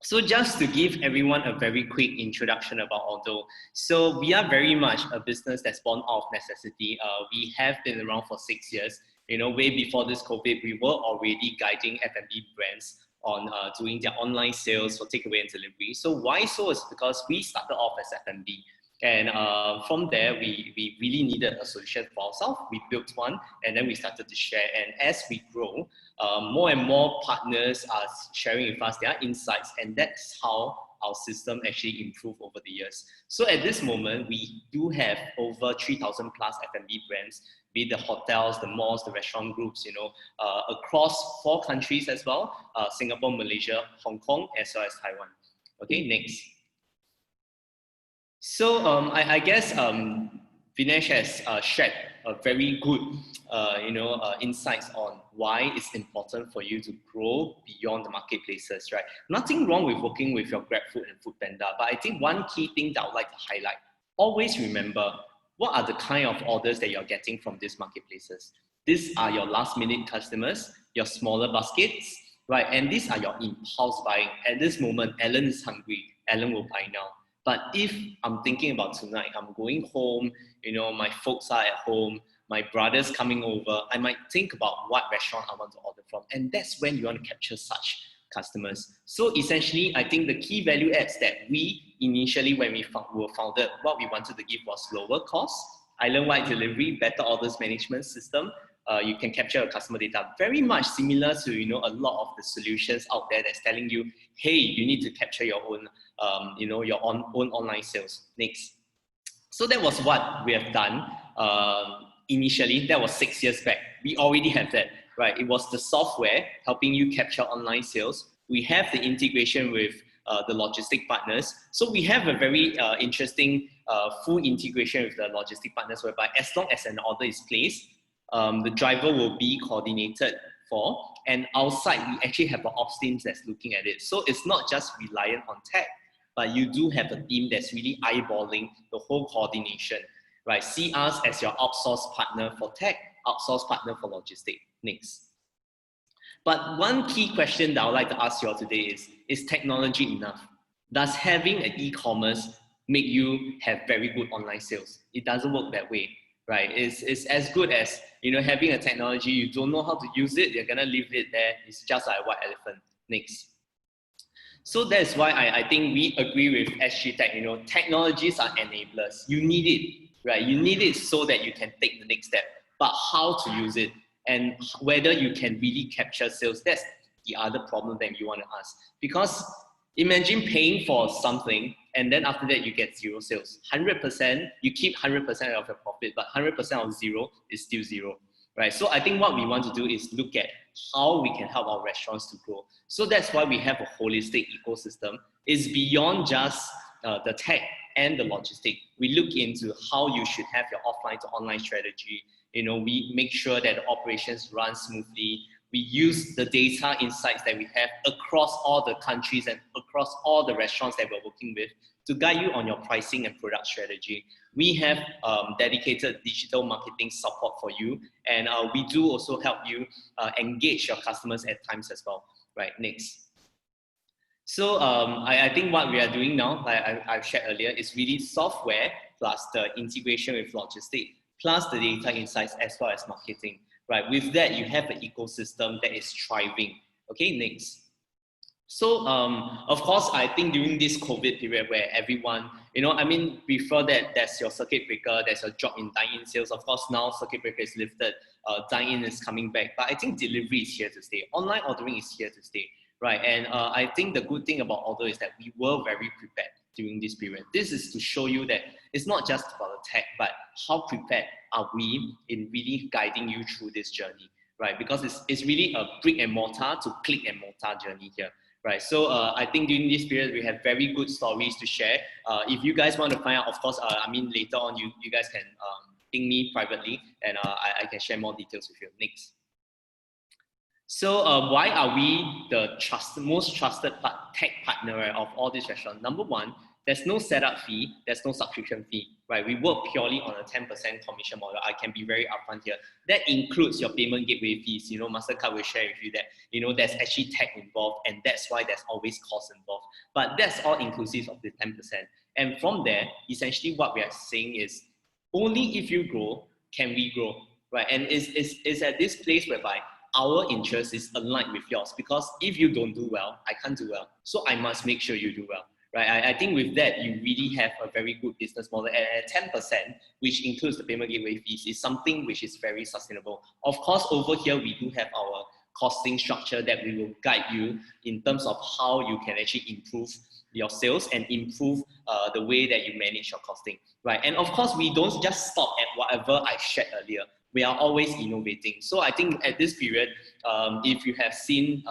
So just to give everyone a very quick introduction about Oddle. So we are very much a business that's born out of necessity. We have been around for 6 years. You know, way before this COVID, we were already guiding F&B brands on doing their online sales for takeaway and delivery. So why so is because we started off as F&B. And from there, we really needed a solution for ourselves. We built one and then we started to share. And as we grow, more and more partners are sharing with us their insights. And that's how our system actually improved over the years. So at this moment, we do have over 3,000 plus F&B brands, be it the hotels, the malls, the restaurant groups, you know, across 4 countries as well, Singapore, Malaysia, Hong Kong, as well as Taiwan. Okay, next. So I guess Vinesh has shared a very good, insights on why it's important for you to grow beyond the marketplaces, right? Nothing wrong with working with your GrabFood and Foodpanda, but I think one key thing that I would like to highlight, always remember, what are the kind of orders that you're getting from these marketplaces? These are your last minute customers, your smaller baskets, right? And these are your impulse buying. At this moment, Alan is hungry, Alan will buy now. But if I'm thinking about tonight, I'm going home, you know, my folks are at home, my brother's coming over, I might think about what restaurant I want to order from. And that's when you want to capture such customers. So essentially, I think the key value adds that we initially, when we were founded, what we wanted to give was lower cost, island-wide delivery, better orders management system. You can capture your customer data, very much similar to, you know, a lot of the solutions out there that's telling you, hey, you need to capture your own, your own online sales. Next. So that was what we have done initially. That was 6 years back. We already have that, right? It was the software helping you capture online sales. We have the integration with the logistic partners. So we have a very interesting full integration with the logistic partners, whereby as long as an order is placed, the driver will be coordinated for, and outside we actually have an ops team that's looking at it. So it's not just reliant on tech, but you do have a team that's really eyeballing the whole coordination, right? See us as your outsourced partner for tech, outsourced partner for logistics. Next. But one key question that I would like to ask you all today is technology enough? Does having an e-commerce make you have very good online sales? It doesn't work that way, right? It's as good as, you know, having a technology, you don't know how to use it, you're gonna leave it there. It's just like a white elephant. Next. So that's why I think we agree with SGTech, you know, technologies are enablers. You need it, right? You need it so that you can take the next step. But how to use it and whether you can really capture sales, that's the other problem that you want to ask. Because imagine paying for something and then after that you get zero sales. 100%, you keep 100% of your profit, but 100% of zero is still zero, right? So I think what we want to do is look at how we can help our restaurants to grow. So that's why we have a holistic ecosystem. It's beyond just the tech and the logistic. We look into how you should have your offline to online strategy. You know, we make sure that the operations run smoothly. We use the data insights that we have across all the countries and across all the restaurants that we're working with to guide you on your pricing and product strategy. We have dedicated digital marketing support for you, and we do also help you engage your customers at times as well. Right, next. So I think what we are doing now, like I've shared earlier, is really software plus the integration with logistics, plus the data insights as well as marketing. Right, with that, you have an ecosystem that is thriving. Okay, next. So, of course, I think during this COVID period where everyone, you know, I mean, before that, there's your circuit breaker, there's a drop in dine-in sales. Of course, now circuit breaker is lifted, dine-in is coming back. But I think delivery is here to stay. Online ordering is here to stay, right? And I think the good thing about Oddle is that we were very prepared during this period. This is to show you that it's not just about the tech, but how prepared are we in really guiding you through this journey, right? Because it's really a brick and mortar to click and mortar journey here. Right, so I think during this period, we have very good stories to share. If you guys want to find out, of course, I mean, later on, you guys can ping me privately and I can share more details with you. Next. So why are we the most trusted tech partner of all these restaurants? Number one, there's no setup fee, there's no subscription fee, right? We work purely on a 10% commission model. I can be very upfront here. That includes your payment gateway fees. You know, Mastercard will share with you that, you know, there's actually tech involved, and that's why there's always costs involved. But that's all inclusive of the 10%. And from there, essentially what we are saying is, only if you grow, can we grow, right? And it's at this place whereby our interest is aligned with yours, because if you don't do well, I can't do well. So I must make sure you do well. Right, I think with that, you really have a very good business model. And at 10%, which includes the payment gateway fees, is something which is very sustainable. Of course, over here, we do have our costing structure that we will guide you in terms of how you can actually improve your sales and improve the way that you manage your costing. Right, and of course, we don't just stop at whatever I shared earlier. We are always innovating. So I think at this period, if you have seen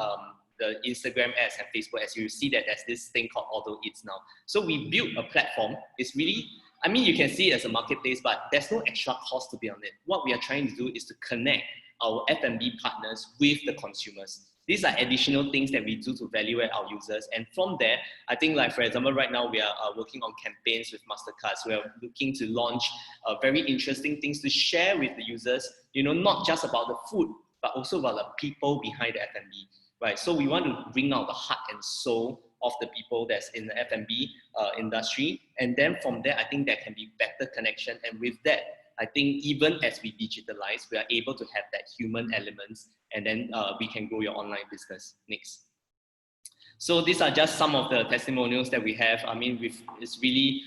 the Instagram ads and Facebook ads, you see that there's this thing called Oddle Eats now. So we built a platform. It's really, I mean, you can see it as a marketplace, but there's no extra cost to be on it. What we are trying to do is to connect our F&B partners with the consumers. These are additional things that we do to evaluate our users. And from there, I think, like, for example, right now we are working on campaigns with Mastercard. So we are looking to launch very interesting things to share with the users, you know, not just about the food, but also about the people behind the F&B. Right, so we want to bring out the heart and soul of the people that's in the F&B industry, and then from there, I think there can be better connection. And with that, I think even as we digitalize, we are able to have that human elements, and then we can grow your online business. Next. So these are just some of the testimonials that we have. I mean, it's really,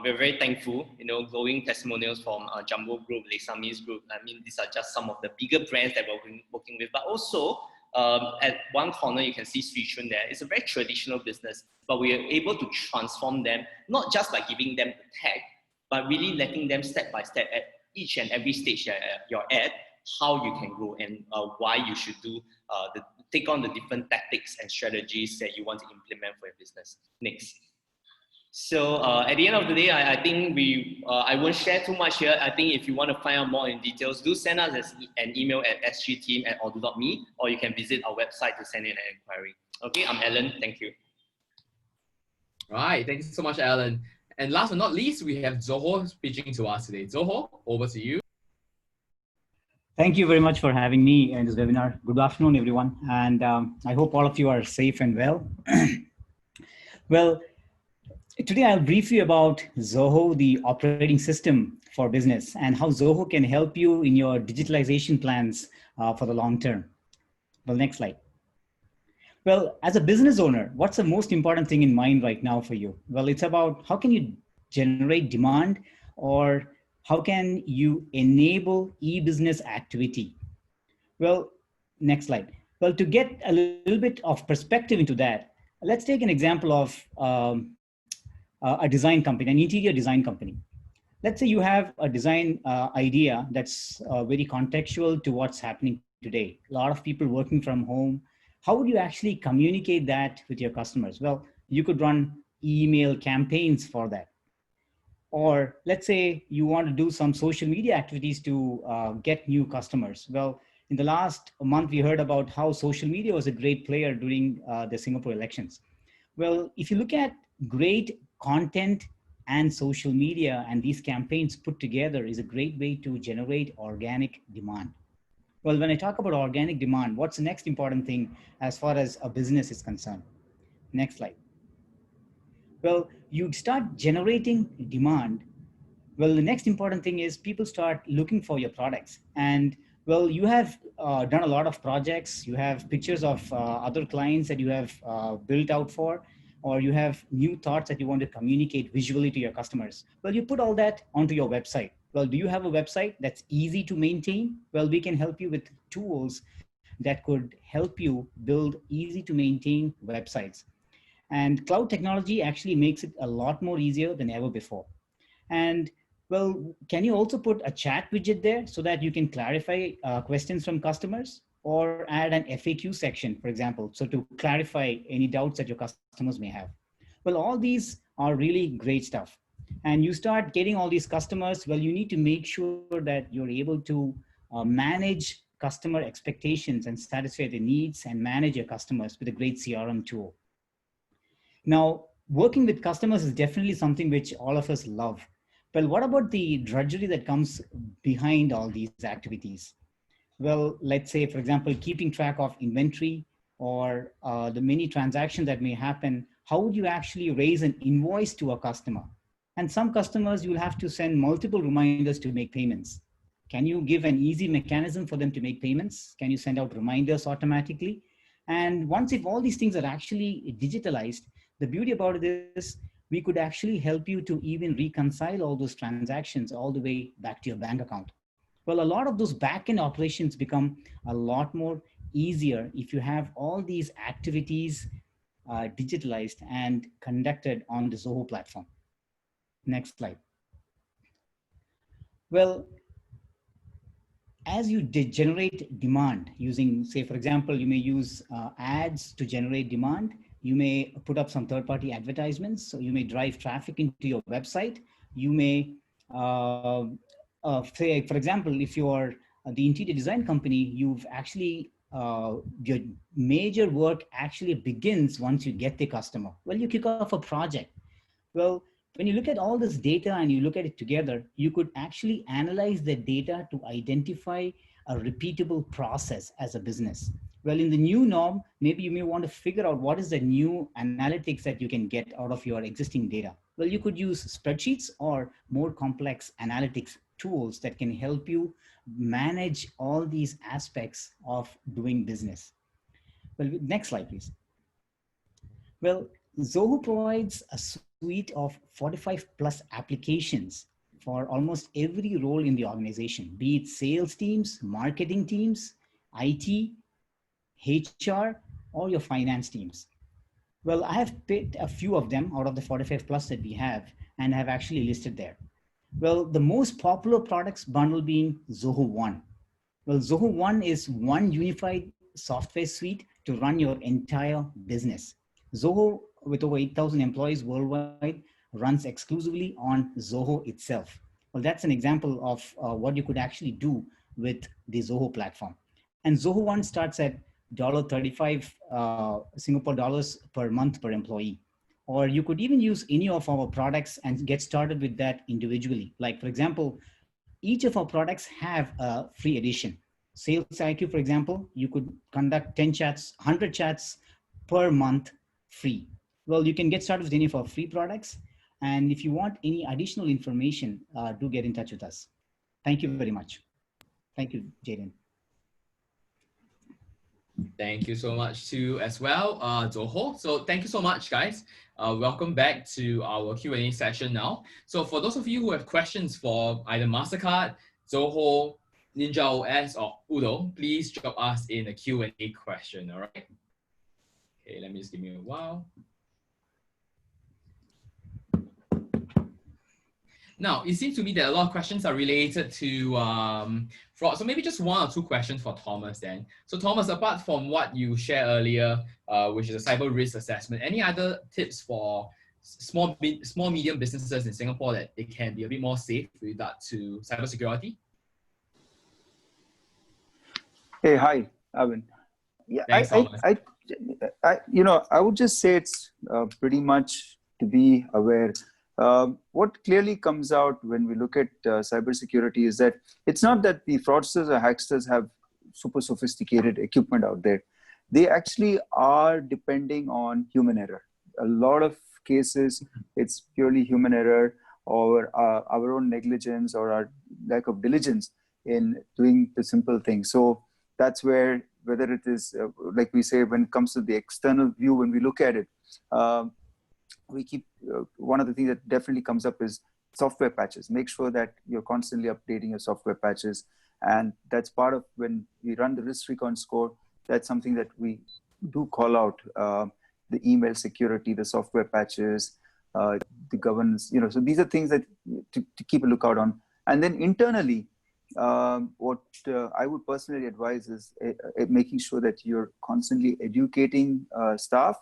we're very thankful, you know, glowing testimonials from Jumbo Group, Lesamis Group. I mean, these are just some of the bigger brands that we're working with, but also, at one corner, you can see Swee Chun there. It's a very traditional business, but we are able to transform them, not just by giving them the tag, but really letting them step by step at each and every stage that you're at, how you can grow and why you should do take on the different tactics and strategies that you want to implement for your business. Next. So at the end of the day, I think I won't share too much here. I think if you want to find out more in details, do send us an email at sgteam@oddle.me, or you can visit our website to send in an inquiry. Okay, I'm Alan. Thank you. Right, thank you so much, Alan. And last but not least, we have Zoho speaking to us today. Zoho, over to you. Thank you very much for having me in this webinar. Good afternoon, everyone. And I hope all of you are safe and well. Well, today I'll brief you about Zoho, the operating system for business, and how Zoho can help you in your digitalization plans for the long term. Well, next slide. Well, as a business owner, what's the most important thing in mind right now for you? Well, it's about how can you generate demand, or how can you enable e-business activity? Well, next slide. Well, to get a little bit of perspective into that, let's take an example of a design company, an interior design company. Let's say you have a design idea that's very contextual to what's happening today. A lot of people working from home. How would you actually communicate that with your customers? Well, you could run email campaigns for that. Or let's say you want to do some social media activities to get new customers. Well, in the last month, we heard about how social media was a great player during the Singapore elections. Well, if you look at great content and social media, and these campaigns put together is a great way to generate organic demand. Well, when I talk about organic demand, what's the next important thing as far as a business is concerned? Next slide. Well, you start generating demand. Well, the next important thing is people start looking for your products. And well, you have done a lot of projects. You have pictures of other clients that you have built out for, or you have new thoughts that you want to communicate visually to your customers. Well, you put all that onto your website. Well, do you have a website that's easy to maintain? Well, we can help you with tools that could help you build easy to maintain websites. And cloud technology actually makes it a lot more easier than ever before. And well, can you also put a chat widget there so that you can clarify questions from customers, or add an FAQ section, for example, so to clarify any doubts that your customers may have? Well, all these are really great stuff. And you start getting all these customers. Well, you need to make sure that you're able to manage customer expectations and satisfy the needs and manage your customers with a great CRM tool. Now, working with customers is definitely something which all of us love. But what about the drudgery that comes behind all these activities? Well, let's say, for example, keeping track of inventory, or the many transactions that may happen. How would you actually raise an invoice to a customer? And some customers, you'll have to send multiple reminders to make payments. Can you give an easy mechanism for them to make payments? Can you send out reminders automatically? And once, if all these things are actually digitalized, the beauty about it is we could actually help you to even reconcile all those transactions all the way back to your bank account. Well, a lot of those back-end operations become a lot more easier if you have all these activities digitalized and conducted on the Zoho platform. Next slide. Well, as you generate demand using, say, for example, you may use ads to generate demand. You may put up some third-party advertisements. So you may drive traffic into your website. You may, say, for example, if you're the interior design company, you've actually, your major work actually begins once you get the customer. Well, you kick off a project. Well, when you look at all this data and you look at it together, you could actually analyze the data to identify a repeatable process as a business. Well, in the new norm, maybe you may want to figure out what is the new analytics that you can get out of your existing data. Well, you could use spreadsheets or more complex analytics tools that can help you manage all these aspects of doing business. Well, next slide, please. Well, Zoho provides a suite of 45 plus applications for almost every role in the organization, be it sales teams, marketing teams, IT, HR, or your finance teams. Well, I have picked a few of them out of the 45 plus that we have and have actually listed there. Well, the most popular products bundle being Zoho One. Well, Zoho One is one unified software suite to run your entire business. Zoho, with over 8,000 employees worldwide, runs exclusively on Zoho itself. Well, that's an example of what you could actually do with the Zoho platform. And Zoho One starts at $35 Singapore dollars per month per employee. Or you could even use any of our products and get started with that individually. Like, for example, each of our products have a free edition. Sales IQ, for example, you could conduct 10 chats, 100 chats per month free. Well, you can get started with any of our free products. And if you want any additional information, do get in touch with us. Thank you very much. Thank you, Jaden. Thank you so much too as well, Zoho. So thank you so much, guys. Welcome back to our Q&A session now. So for those of you who have questions for either Mastercard, Zoho, NinjaOS, or Oddle, please drop us in a Q&A question, all right? Okay, let me just give me a while. Now, it seems to me that a lot of questions are related to fraud. So maybe just one or two questions for Thomas then. So Thomas, apart from what you shared earlier, which is a cyber risk assessment, any other tips for small, medium businesses in Singapore that they can be a bit more safe with regard to cybersecurity? Hey, hi, Arvind. Yeah, Thanks, Thomas. I would just say it's pretty much to be aware. What clearly comes out when we look at cybersecurity is that it's not that the fraudsters or hacksters have super sophisticated equipment out there. They actually are depending on human error. A lot of cases, it's purely human error or our own negligence or our lack of diligence in doing the simple things. So that's where, whether it is, like we say, when it comes to the external view, when we look at it, we keep, one of the things that definitely comes up is software patches. Make sure that you're constantly updating your software patches. And that's part of when we run the risk recon score, that's something that we do call out, the email security, the software patches, the governance, so these are things that to keep a lookout on. And then internally, what I would personally advise is making sure that you're constantly educating staff.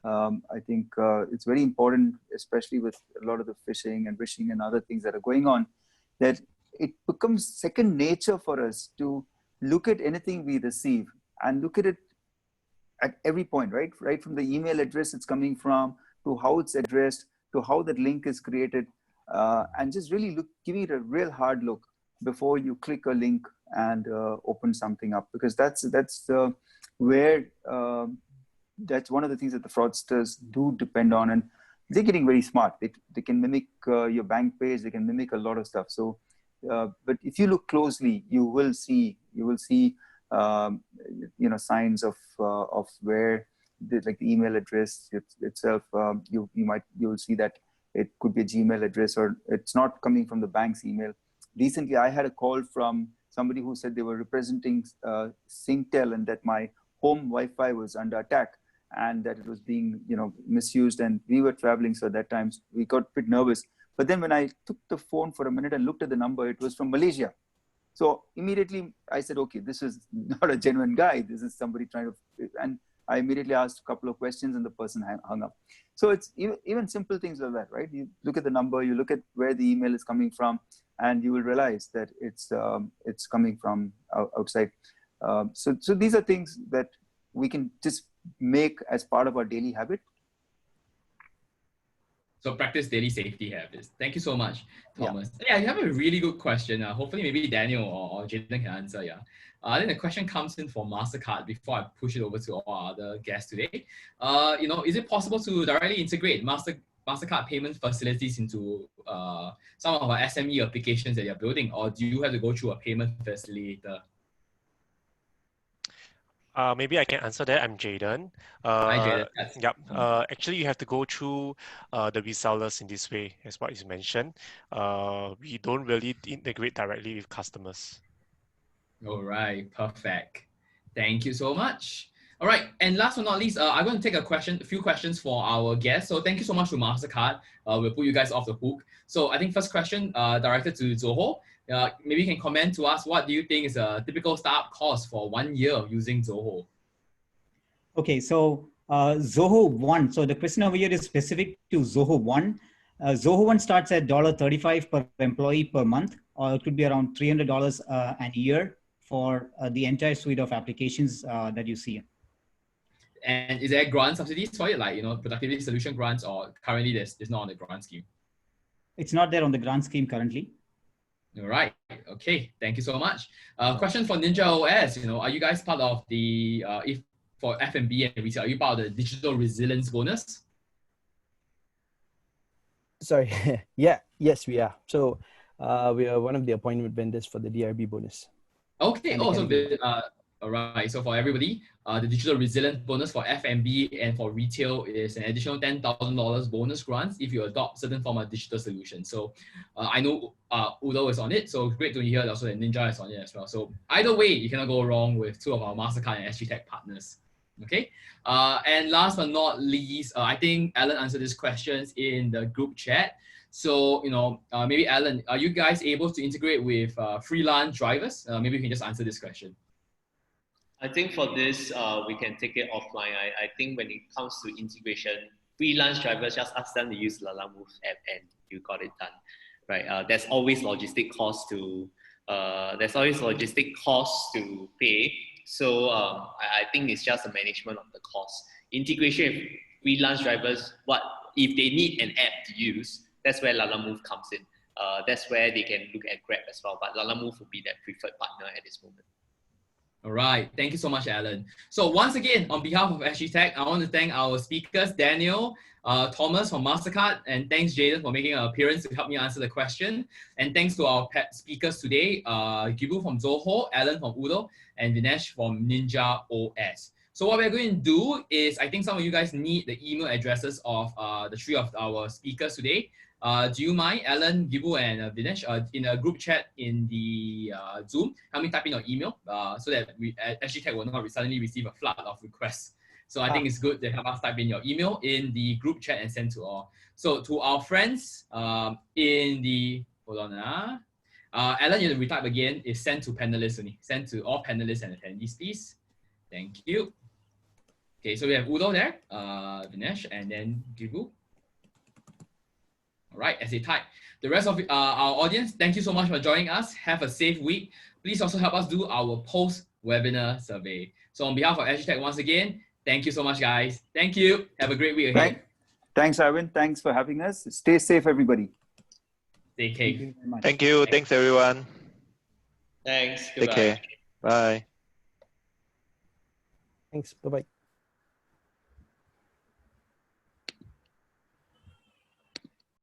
I think it's very important, especially with a lot of the phishing and wishing and other things that are going on, that it becomes second nature for us to look at anything we receive and look at it at every point, right? Right from the email address it's coming from, to how it's addressed, to how that link is created, and just really giving it a real hard look before you click a link and open something up, because that's where that's one of the things that the fraudsters do depend on, and they're getting very smart. They can mimic your bank page, they can mimic a lot of stuff. So, but if you look closely, you will see signs of where like the email address itself. You will see that it could be a Gmail address or it's not coming from the bank's email. Recently, I had a call from somebody who said they were representing Singtel and that my home Wi-Fi was under attack and that it was being misused, and we were traveling, so at that time we got a bit nervous. But then when I took the phone for a minute and looked at the number, it was from Malaysia. So immediately I said, okay, this is not a genuine guy. This is somebody trying to, and I immediately asked a couple of questions and the person hung up. So it's even simple things like that, right? You look at the number, you look at where the email is coming from, and you will realize that it's coming from outside. So these are things that we can just make as part of our daily habit. So practice daily safety habits. Thank you so much, Thomas. Yeah, you have a really good question. Hopefully maybe Daniel or Jaden can answer. Yeah. Then the question comes in for Mastercard before I push it over to all other guests today. Is it possible to directly integrate Mastercard payment facilities into some of our SME applications that you're building, or do you have to go through a payment facilitator? Maybe I can answer that. I'm Jaden. Hi, Jaden. Yep. Actually, you have to go through the resellers in this way, as what is mentioned. We don't really integrate directly with customers. All right, perfect. Thank you so much. All right, and last but not least, I'm going to take a few questions for our guests. So thank you so much to Mastercard. We'll put you guys off the hook. So I think first question directed to Zoho. Maybe you can comment to us, what do you think is a typical startup cost for 1 year of using Zoho? Okay, so Zoho One. So the question over here is specific to Zoho One. Zoho One starts at $35 per employee per month, or it could be around $300 a year for the entire suite of applications that you see. And is there grant subsidies for it, like productivity solution grants, or currently there's not on the grant scheme? It's not there on the grant scheme currently. All right. Okay. Thank you so much. Question for NinjaOS. Are you guys part of the if for F&B and retail? Are you part of the digital resilience bonus? Sorry. Yes, we are. So we are one of the appointment vendors for the DRB bonus. Okay. All right, so for everybody, the digital resilience bonus for F&B and for retail is an additional $10,000 bonus grants if you adopt certain form of digital solution. So I know Oddle is on it, so great to hear also that Ninja is on it as well. So either way, you cannot go wrong with two of our Mastercard and SGTech partners. Okay, and last but not least, I think Alan answered these questions in the group chat. So, maybe Alan, are you guys able to integrate with freelance drivers? Maybe you can just answer this question. I think for this, we can take it offline. I think when it comes to integration, freelance drivers, just ask them to use Lalamove app and you got it done, right? There's always logistic costs to pay. So I think it's just a management of the cost. Integration with freelance drivers, what if they need an app to use? That's where Lalamove comes in. That's where they can look at Grab as well. But Lalamove will be their preferred partner at this moment. All right. Thank you so much, Alan. So once again, on behalf of SGTech, I want to thank our speakers, Daniel, Thomas from Mastercard, and thanks, Jaden, for making an appearance to help me answer the question. And thanks to our speakers today, Gibu from Zoho, Alan from Oddle, and Dinesh from NinjaOS. So what we're going to do is, I think some of you guys need the email addresses of the three of our speakers today. Do you mind, Alan, Gibu, and Dinesh, in a group chat in the Zoom, help me type in your email so that SGTech will not suddenly receive a flood of requests. So I think it's good to have us type in your email in the group chat and send to all. So to our friends in the, hold on, Alan, you have to retype again, is sent to panelists only. Send to all panelists and attendees, please. Thank you. Okay, so we have Oddle there, Dinesh, and then Gibu. All right, as they type. The rest of our audience, thank you so much for joining us. Have a safe week. Please also help us do our post-webinar survey. So on behalf of SGTech, once again, thank you so much, guys. Thank you. Have a great week ahead. Thanks, Arvind. Thanks for having us. Stay safe, everybody. Stay safe. Thank you. Thanks, everyone. Thanks. Take care. Bye. Thanks. Bye-bye.